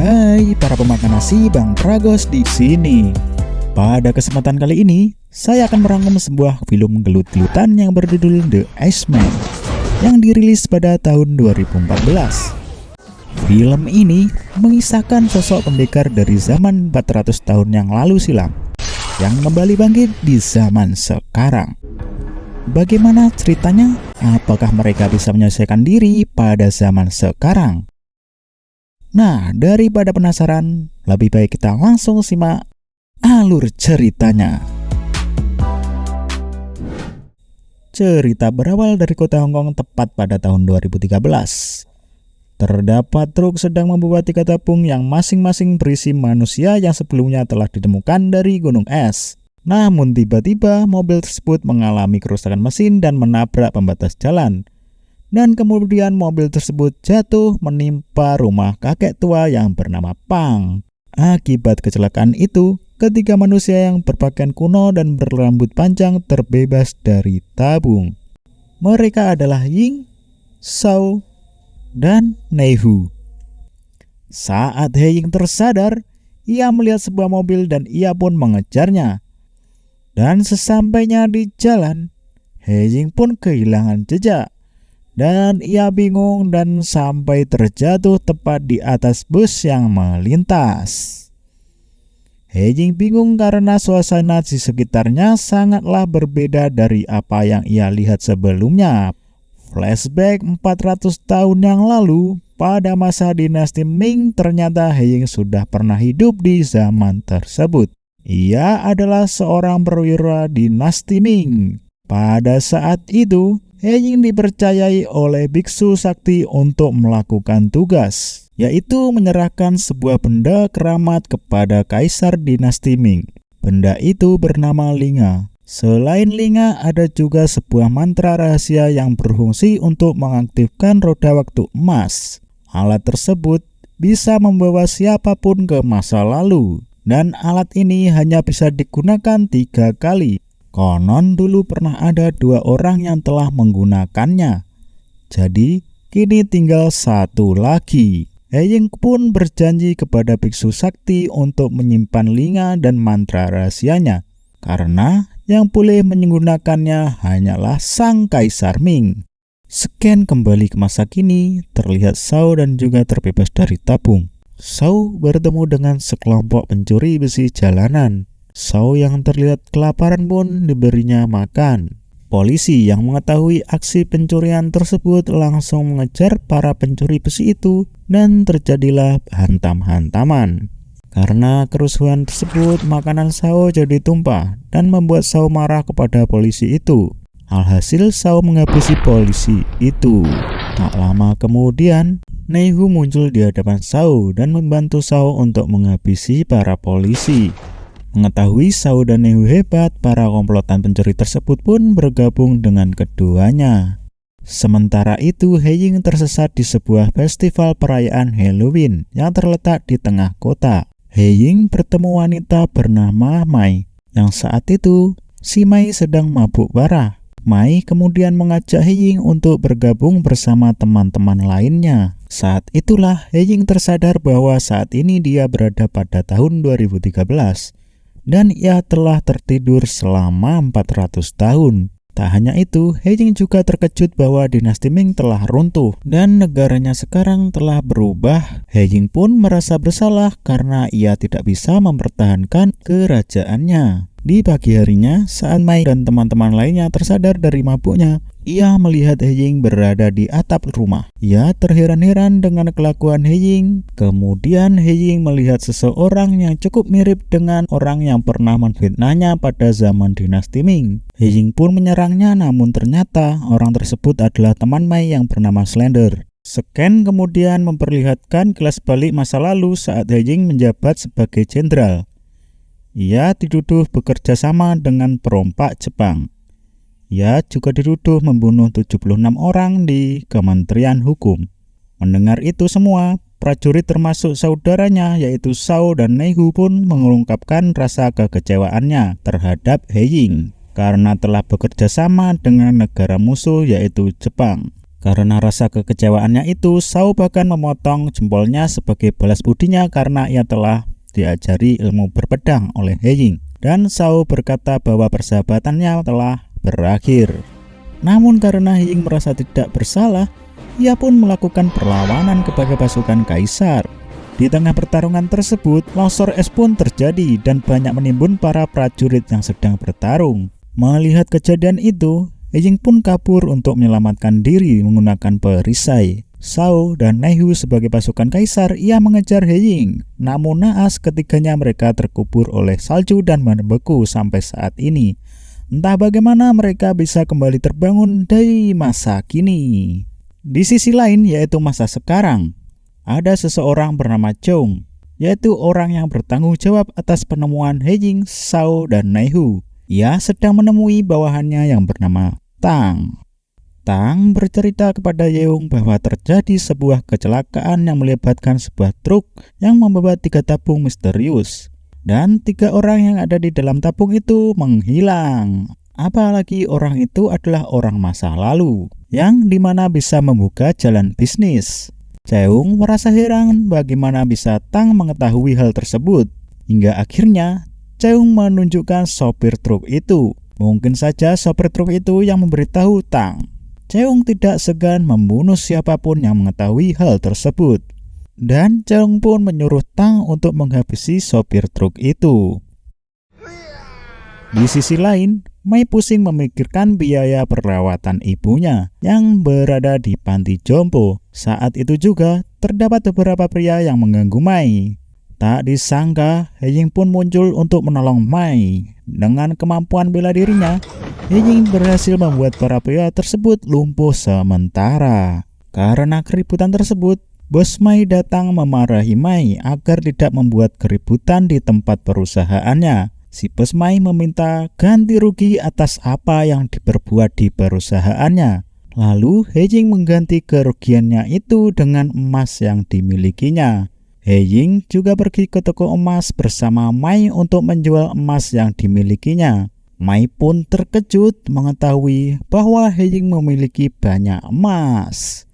Hai para pemakan nasi, Bang Pragos di sini. Pada kesempatan kali ini, saya akan merangkum sebuah film gelut-gelutan yang berjudul The Iceman yang dirilis pada tahun 2014. Film ini mengisahkan sosok pendekar dari zaman 400 tahun yang lalu silam yang kembali bangkit di zaman sekarang. Bagaimana ceritanya? Apakah mereka bisa menyelesaikan diri pada zaman sekarang? Nah, daripada penasaran, lebih baik kita langsung simak alur ceritanya. Cerita berawal dari kota Hong Kong tepat pada tahun 2013. Terdapat truk sedang membawa 3 tabung yang masing-masing berisi manusia yang sebelumnya telah ditemukan dari gunung es. Namun tiba-tiba mobil tersebut mengalami kerusakan mesin dan menabrak pembatas jalan. Dan kemudian mobil tersebut jatuh menimpa rumah kakek tua yang bernama Pang. Akibat kecelakaan itu, ketiga manusia yang berpakaian kuno dan berambut panjang terbebas dari tabung. Mereka adalah Ying, Shao, dan Neihu. Saat He Ying tersadar, ia melihat sebuah mobil dan ia pun mengejarnya. Dan sesampainya di jalan, He Ying pun kehilangan jejak. Dan ia bingung dan sampai terjatuh tepat di atas bus yang melintas. He Ying bingung karena suasana di sekitarnya sangatlah berbeda dari apa yang ia lihat sebelumnya. Flashback 400 tahun yang lalu, pada masa dinasti Ming, ternyata He Ying sudah pernah hidup di zaman tersebut. Ia adalah seorang perwira dinasti Ming. Pada saat itu, He Ying dipercayai oleh biksu sakti untuk melakukan tugas, yaitu menyerahkan sebuah benda keramat kepada kaisar dinasti Ming. Benda itu bernama Linga. Selain Linga, ada juga sebuah mantra rahasia yang berfungsi untuk mengaktifkan roda waktu emas. Alat tersebut bisa membawa siapapun ke masa lalu, dan alat ini hanya bisa digunakan 3 kali. Konon dulu pernah ada 2 orang yang telah menggunakannya. Jadi kini tinggal 1 lagi. He Ying pun berjanji kepada biksu sakti untuk menyimpan Linga dan mantra rahasianya, karena yang boleh menggunakannya hanyalah sang kaisar Ming. Scan kembali ke masa kini, terlihat Shao dan juga terbebas dari tabung. Shao bertemu dengan sekelompok pencuri besi jalanan. Shao yang terlihat kelaparan pun diberinya makan. Polisi yang mengetahui aksi pencurian tersebut langsung mengejar para pencuri besi itu dan terjadilah hantam-hantaman. Karena kerusuhan tersebut, makanan Shao jadi tumpah dan membuat Shao marah kepada polisi itu. Alhasil Shao menghabisi polisi itu. Tak lama kemudian, Neihu muncul di hadapan Shao dan membantu Shao untuk menghabisi para polisi. Mengetahui Shao dan Neihu hebat, para komplotan pencuri tersebut pun bergabung dengan keduanya. Sementara itu, He Ying tersesat di sebuah festival perayaan Halloween yang terletak di tengah kota. He Ying bertemu wanita bernama Mai, yang saat itu si Mai sedang mabuk parah. Mai kemudian mengajak He Ying untuk bergabung bersama teman-teman lainnya. Saat itulah He Ying tersadar bahwa saat ini dia berada pada tahun 2013. Dan ia telah tertidur selama 400 tahun. Tak hanya itu, He Ying juga terkejut bahwa dinasti Ming telah runtuh dan negaranya sekarang telah berubah. He Ying pun merasa bersalah karena ia tidak bisa mempertahankan kerajaannya. Di pagi harinya, saat Mai dan teman-teman lainnya tersadar dari mabuknya, ia melihat He Ying berada di atap rumah. Ia terheran-heran dengan kelakuan He Ying. Kemudian He Ying melihat seseorang yang cukup mirip dengan orang yang pernah menfitnahnya pada zaman dinasti Ming. He Ying pun menyerangnya, namun ternyata orang tersebut adalah teman Mai yang bernama Slender. Scan kemudian memperlihatkan kilas balik masa lalu saat He Ying menjabat sebagai jenderal. Ia dituduh bekerja sama dengan perompak Jepang. Ia juga dituduh membunuh 76 orang di Kementerian Hukum. Mendengar itu semua, prajurit termasuk saudaranya yaitu Shao dan Neihu pun mengungkapkan rasa kekecewaannya terhadap He Ying karena telah bekerja sama dengan negara musuh yaitu Jepang. Karena rasa kekecewaannya itu, Shao bahkan memotong jempolnya sebagai balas budinya karena ia telah diajari ilmu berpedang oleh He Ying. Dan Shao berkata bahwa persahabatannya telah berakhir. Namun karena He Ying merasa tidak bersalah, ia pun melakukan perlawanan kepada pasukan kaisar. Di tengah pertarungan tersebut, longsor es pun terjadi dan banyak menimbun para prajurit yang sedang bertarung. Melihat kejadian itu, He Ying pun kabur untuk menyelamatkan diri menggunakan perisai. Shao dan Neihu sebagai pasukan kaisar, ia mengejar He Ying. Namun naas ketiganya mereka terkubur oleh salju dan membeku sampai saat ini. Entah bagaimana mereka bisa kembali terbangun dari masa kini. Di sisi lain, yaitu masa sekarang, ada seseorang bernama Chong, yaitu orang yang bertanggung jawab atas penemuan He Ying, Shao, dan Neihu. Ia sedang menemui bawahannya yang bernama Tang. Tang bercerita kepada Yeung bahwa terjadi sebuah kecelakaan yang melibatkan sebuah truk yang membawa 3 tabung misterius. Dan 3 orang yang ada di dalam tabung itu menghilang. Apalagi orang itu adalah orang masa lalu, yang dimana bisa membuka jalan bisnis. Yeung merasa heran bagaimana bisa Tang mengetahui hal tersebut. Hingga akhirnya Yeung menunjukkan sopir truk itu. Mungkin saja sopir truk itu yang memberitahu Tang. Yeung tidak segan membunuh siapapun yang mengetahui hal tersebut. Dan Yeung pun menyuruh Tang untuk menghabisi sopir truk itu. Di sisi lain, Mei pusing memikirkan biaya perawatan ibunya yang berada di panti jompo. Saat itu juga terdapat beberapa pria yang mengganggu Mei. Tak disangka, He Ying pun muncul untuk menolong Mei. Dengan kemampuan bela dirinya, He Ying berhasil membuat para pria tersebut lumpuh sementara. Karena keributan tersebut, bos Mei datang memarahi Mei agar tidak membuat keributan di tempat perusahaannya. Si bos Mei meminta ganti rugi atas apa yang diperbuat di perusahaannya. Lalu He Ying mengganti kerugiannya itu dengan emas yang dimilikinya. He Ying juga pergi ke toko emas bersama Mei untuk menjual emas yang dimilikinya. Mei pun terkejut mengetahui bahwa He Ying memiliki banyak emas.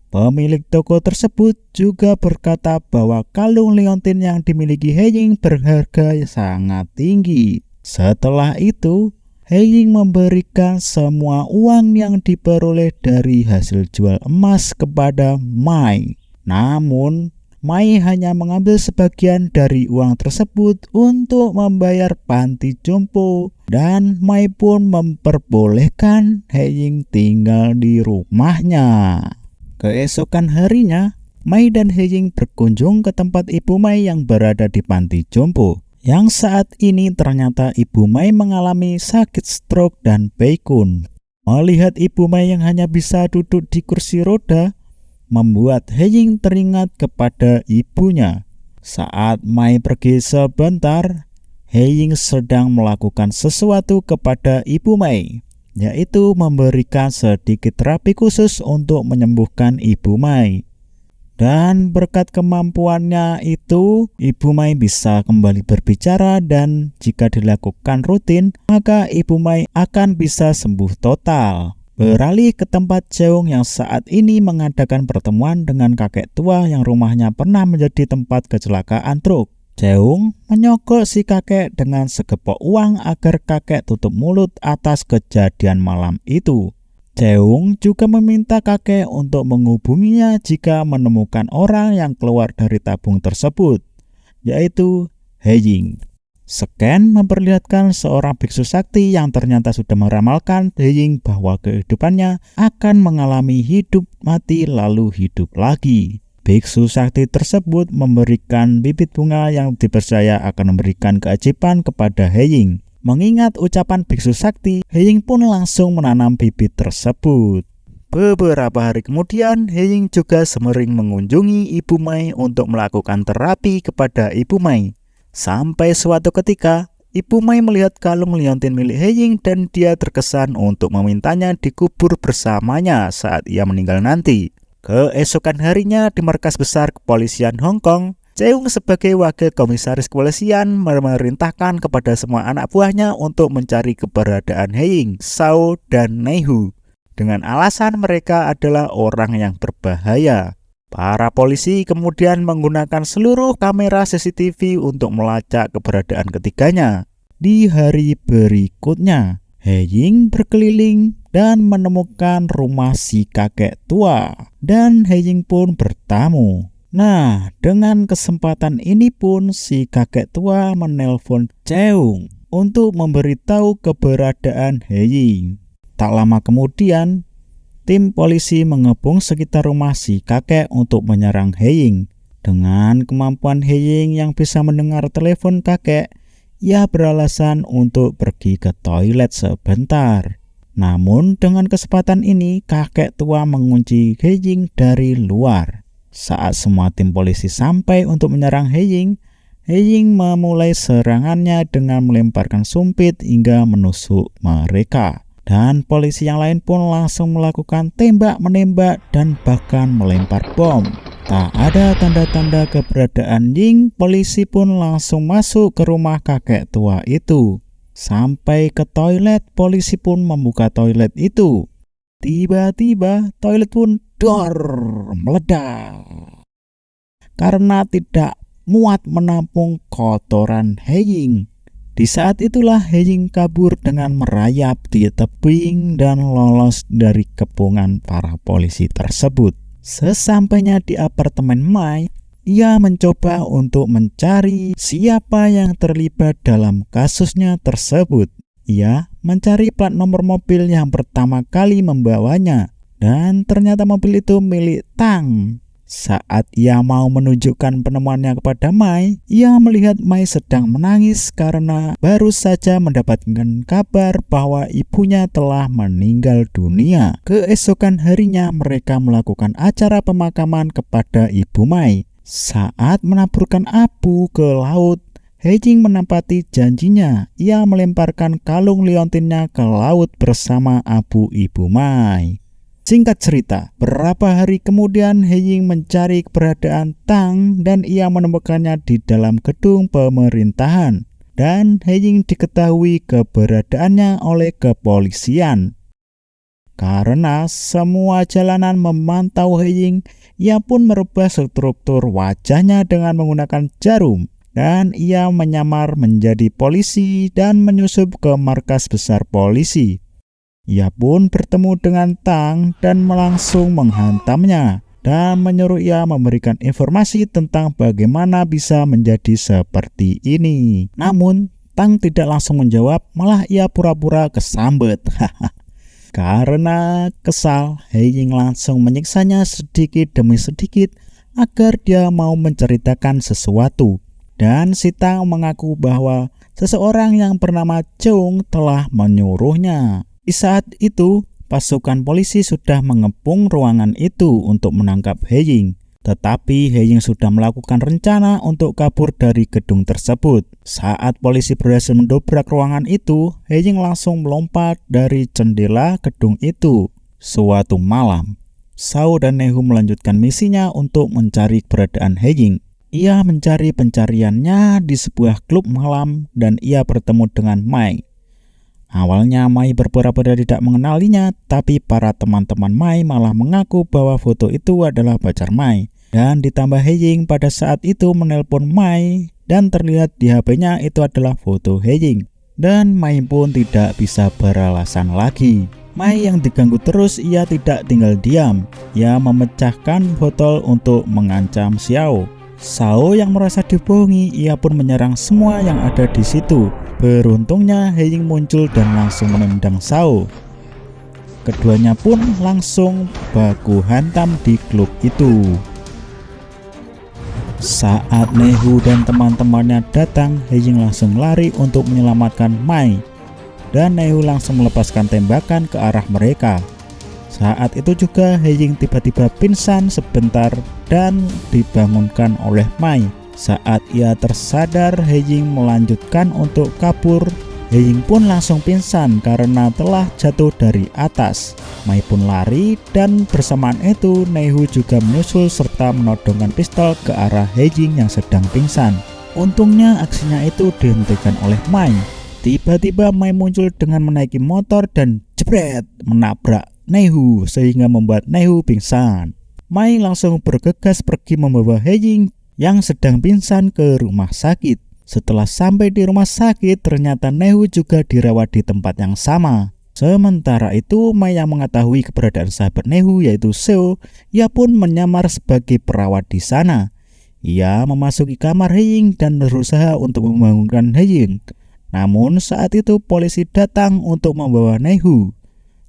Pemilik toko tersebut juga berkata bahwa kalung liontin yang dimiliki He Ying berharga sangat tinggi. Setelah itu, He Ying memberikan semua uang yang diperoleh dari hasil jual emas kepada Mei. Namun, Mei hanya mengambil sebagian dari uang tersebut untuk membayar panti jompo, dan Mei pun memperbolehkan He Ying tinggal di rumahnya. Keesokan harinya, Mei dan He Ying berkunjung ke tempat ibu Mei yang berada di panti jompo, yang saat ini ternyata ibu Mei mengalami sakit stroke dan pikun. Melihat ibu Mei yang hanya bisa duduk di kursi roda, membuat He Ying teringat kepada ibunya. Saat Mei pergi sebentar, He Ying sedang melakukan sesuatu kepada ibu Mei, yaitu memberikan sedikit terapi khusus untuk menyembuhkan ibu Mei. Dan berkat kemampuannya itu, ibu Mei bisa kembali berbicara, dan jika dilakukan rutin, maka ibu Mei akan bisa sembuh total. Beralih ke tempat Jeong yang saat ini mengadakan pertemuan dengan kakek tua yang rumahnya pernah menjadi tempat kecelakaan truk. Jeong menyogok si kakek dengan segepok uang agar kakek tutup mulut atas kejadian malam itu. Jeong juga meminta kakek untuk menghubunginya jika menemukan orang yang keluar dari tabung tersebut, yaitu He Ying. Scan memperlihatkan seorang biksu sakti yang ternyata sudah meramalkan He Ying bahwa kehidupannya akan mengalami hidup mati lalu hidup lagi. Biksu sakti tersebut memberikan bibit bunga yang dipercaya akan memberikan keajaiban kepada He Ying. Mengingat ucapan biksu sakti, He Ying pun langsung menanam bibit tersebut. Beberapa hari kemudian, He Ying juga sering mengunjungi ibu Mei untuk melakukan terapi kepada ibu Mei. Sampai suatu ketika, ibu Mei melihat kalung liontin milik He Ying dan dia terkesan untuk memintanya dikubur bersamanya saat ia meninggal nanti. Keesokan harinya di markas besar kepolisian Hong Kong, Jeong sebagai wakil komisaris kepolisian memerintahkan kepada semua anak buahnya untuk mencari keberadaan He Ying, Shao, dan Neihu. dengan alasan mereka adalah orang yang berbahaya. Para polisi kemudian menggunakan seluruh kamera CCTV untuk melacak keberadaan ketiganya. Di hari berikutnya, Heying berkeliling dan menemukan rumah si kakek tua, dan Heying pun bertamu. Nah, dengan kesempatan ini pun si kakek tua menelpon Cheung untuk memberitahu keberadaan Heying. Tak lama kemudian, tim polisi mengepung sekitar rumah si kakek untuk menyerang Heying. Dengan kemampuan Heying yang bisa mendengar telepon kakek, ia beralasan untuk pergi ke toilet sebentar. Namun dengan kesempatan ini, kakek tua mengunci Heying dari luar. Saat semua tim polisi sampai untuk menyerang Heying, Heying memulai serangannya dengan melemparkan sumpit hingga menusuk mereka. Dan polisi yang lain pun langsung melakukan tembak-menembak dan bahkan melempar bom. Tak ada tanda-tanda keberadaan Ying, polisi pun langsung masuk ke rumah kakek tua itu. Sampai ke toilet, polisi pun membuka toilet itu. Tiba-tiba toilet pun meledak. Karena tidak muat menampung kotoran Heying. Di saat itulah Heying kabur dengan merayap di tebing dan lolos dari kepungan para polisi tersebut. Sesampainya di apartemen Mai, ia mencoba untuk mencari siapa yang terlibat dalam kasusnya tersebut. Ia mencari plat nomor mobil yang pertama kali membawanya, dan ternyata mobil itu milik Tang. Saat ia mau menunjukkan penemuannya kepada Mai, ia melihat Mai sedang menangis karena baru saja mendapatkan kabar bahwa ibunya telah meninggal dunia. Keesokan harinya mereka melakukan acara pemakaman kepada ibu Mai. Saat menaburkan abu ke laut, Heying menepati janjinya. Ia melemparkan kalung liontinnya ke laut bersama abu ibu Mai. Singkat cerita, beberapa hari kemudian Heying mencari keberadaan Tang dan ia menemukannya di dalam gedung pemerintahan. Dan Heying diketahui keberadaannya oleh kepolisian. Karena semua jalanan memantau Heying, ia pun merubah struktur wajahnya dengan menggunakan jarum. Dan ia menyamar menjadi polisi dan menyusup ke markas besar polisi. Ia pun bertemu dengan Tang dan langsung menghantamnya dan menyuruh ia memberikan informasi tentang bagaimana bisa menjadi seperti ini. Namun Tang tidak langsung menjawab, malah ia pura-pura kesambet. Karena kesal, Heying langsung menyiksanya sedikit demi sedikit agar dia mau menceritakan sesuatu. Dan si Tang mengaku bahwa seseorang yang bernama Chung telah menyuruhnya. Di saat itu, pasukan polisi sudah mengepung ruangan itu untuk menangkap Heying. Tetapi Heying sudah melakukan rencana untuk kabur dari gedung tersebut. Saat polisi berhasil mendobrak ruangan itu, Heying langsung melompat dari jendela gedung itu. Suatu malam, Shao dan Nehu melanjutkan misinya untuk mencari keberadaan Heying. Ia mencari pencariannya di sebuah klub malam dan ia bertemu dengan Mai. Awalnya Mai berpura-pura tidak mengenalinya, tapi para teman-teman Mai malah mengaku bahwa foto itu adalah pacar Mai. Dan ditambah Heying pada saat itu menelpon Mai dan terlihat di HP-nya itu adalah foto Heying. Dan Mai pun tidak bisa beralasan lagi. Mai yang diganggu terus, ia tidak tinggal diam. Ia memecahkan botol untuk mengancam Xiao. Shao yang merasa dibohongi, ia pun menyerang semua yang ada di situ. Beruntungnya Heying muncul dan langsung menendang Shao. Keduanya pun langsung baku hantam di klub itu. Saat Nehu dan teman-temannya datang, Heying langsung lari untuk menyelamatkan Mai. Dan Nehu langsung melepaskan tembakan ke arah mereka. Saat itu juga Heying tiba-tiba pingsan sebentar dan dibangunkan oleh Mai. Saat ia tersadar, Heying melanjutkan untuk kabur. Heying pun langsung pingsan karena telah jatuh dari atas. Mai pun lari dan bersamaan itu Nehu juga menyusul serta menodongkan pistol ke arah Heying yang sedang pingsan. Untungnya aksinya itu dihentikan oleh Mai. Tiba-tiba Mai muncul dengan menaiki motor dan jebret menabrak Nehu sehingga membuat Nehu pingsan. Mai langsung bergegas pergi membawa Heying yang sedang pingsan ke rumah sakit. Setelah sampai di rumah sakit, ternyata Nehu juga dirawat di tempat yang sama. Sementara itu, Mai yang mengetahui keberadaan sahabat Nehu yaitu Seo, ia pun menyamar sebagai perawat di sana. Ia memasuki kamar Heying dan berusaha untuk membangunkan Heying. Namun saat itu polisi datang untuk membawa Nehu.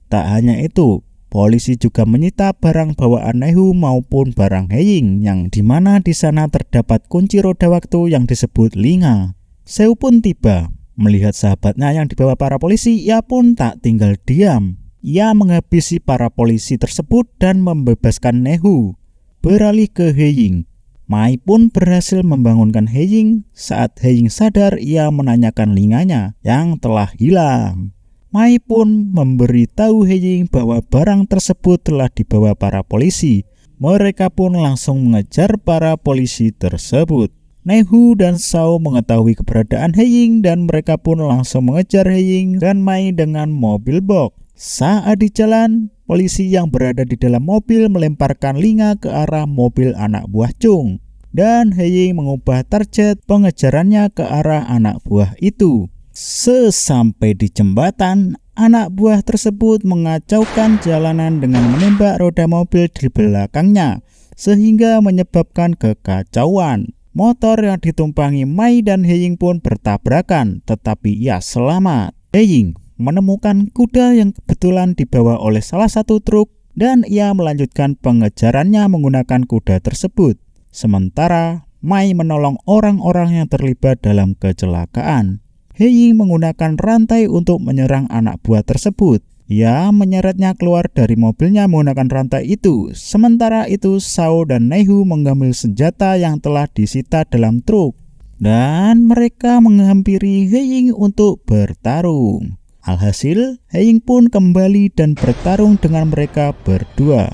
Tak hanya itu, polisi juga menyita barang bawaan Nehu maupun barang Heying yang dimana di sana terdapat kunci roda waktu yang disebut Linga. Seo pun tiba. Melihat sahabatnya yang dibawa para polisi, ia pun tak tinggal diam. Ia menghabisi para polisi tersebut dan membebaskan Nehu. Beralih ke Heying. Mai pun berhasil membangunkan Heying. Saat Heying sadar, ia menanyakan linganya yang telah hilang. Mai pun memberitahu Heying bahwa barang tersebut telah dibawa para polisi. Mereka pun langsung mengejar para polisi tersebut. Nehu dan Sao mengetahui keberadaan Heying dan mereka pun langsung mengejar Heying dan Mai dengan mobil box. Saat di jalan, polisi yang berada di dalam mobil melemparkan Linga ke arah mobil anak buah Chung. Dan Heying mengubah target pengejarannya ke arah anak buah itu. Sesampai di jembatan, anak buah tersebut mengacaukan jalanan dengan menembak roda mobil di belakangnya, sehingga menyebabkan kekacauan. Motor yang ditumpangi Mai dan Heying pun bertabrakan, tetapi ia selamat. Heying menemukan kuda yang kebetulan dibawa oleh salah satu truk, dan ia melanjutkan pengejarannya menggunakan kuda tersebut. Sementara Mai menolong orang-orang yang terlibat dalam kecelakaan. Heying menggunakan rantai untuk menyerang anak buah tersebut. Ia menyeretnya keluar dari mobilnya menggunakan rantai itu. Sementara itu, Sao dan Nehu mengambil senjata yang telah disita dalam truk. Dan mereka menghampiri Heying untuk bertarung. Alhasil, Heying pun kembali dan bertarung dengan mereka berdua.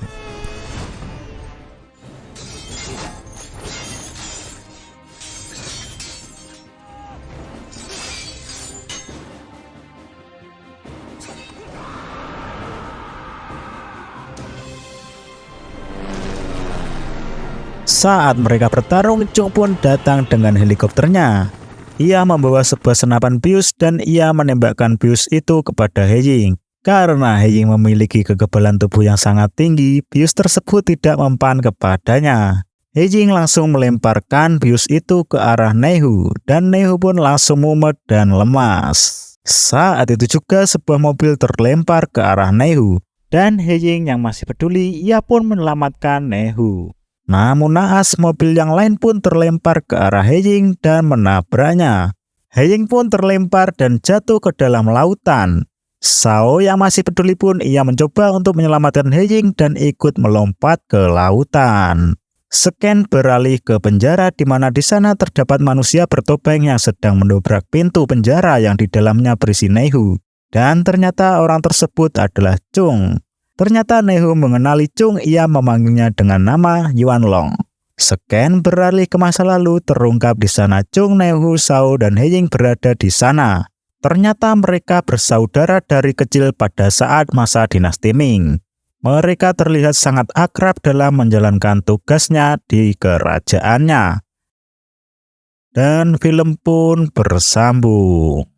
Saat mereka bertarung, Chung pun datang dengan helikopternya. Ia membawa sebuah senapan bius dan ia menembakkan bius itu kepada Heying. Karena Heying memiliki kekebalan tubuh yang sangat tinggi, bius tersebut tidak mempan kepadanya. Heying langsung melemparkan bius itu ke arah Nehu, dan Nehu pun langsung mumet dan lemas. Saat itu juga sebuah mobil terlempar ke arah Nehu, dan Heying yang masih peduli, ia pun menyelamatkan Nehu. Namun naas, mobil yang lain pun terlempar ke arah Heying dan menabraknya. Heying pun terlempar dan jatuh ke dalam lautan. Sao yang masih peduli pun ia mencoba untuk menyelamatkan Heying dan ikut melompat ke lautan. Scan beralih ke penjara di mana di sana terdapat manusia bertopeng yang sedang mendobrak pintu penjara yang di dalamnya berisi Nehu. Dan ternyata orang tersebut adalah Chung. Ternyata Nehu mengenali Chung, ia memanggilnya dengan nama Yuan Long. Scan beralih ke masa lalu, terungkap di sana Chung, Nehu, Sao, dan Heying berada di sana. Ternyata mereka bersaudara dari kecil pada saat masa dinasti Ming. Mereka terlihat sangat akrab dalam menjalankan tugasnya di kerajaannya. Dan film pun bersambung.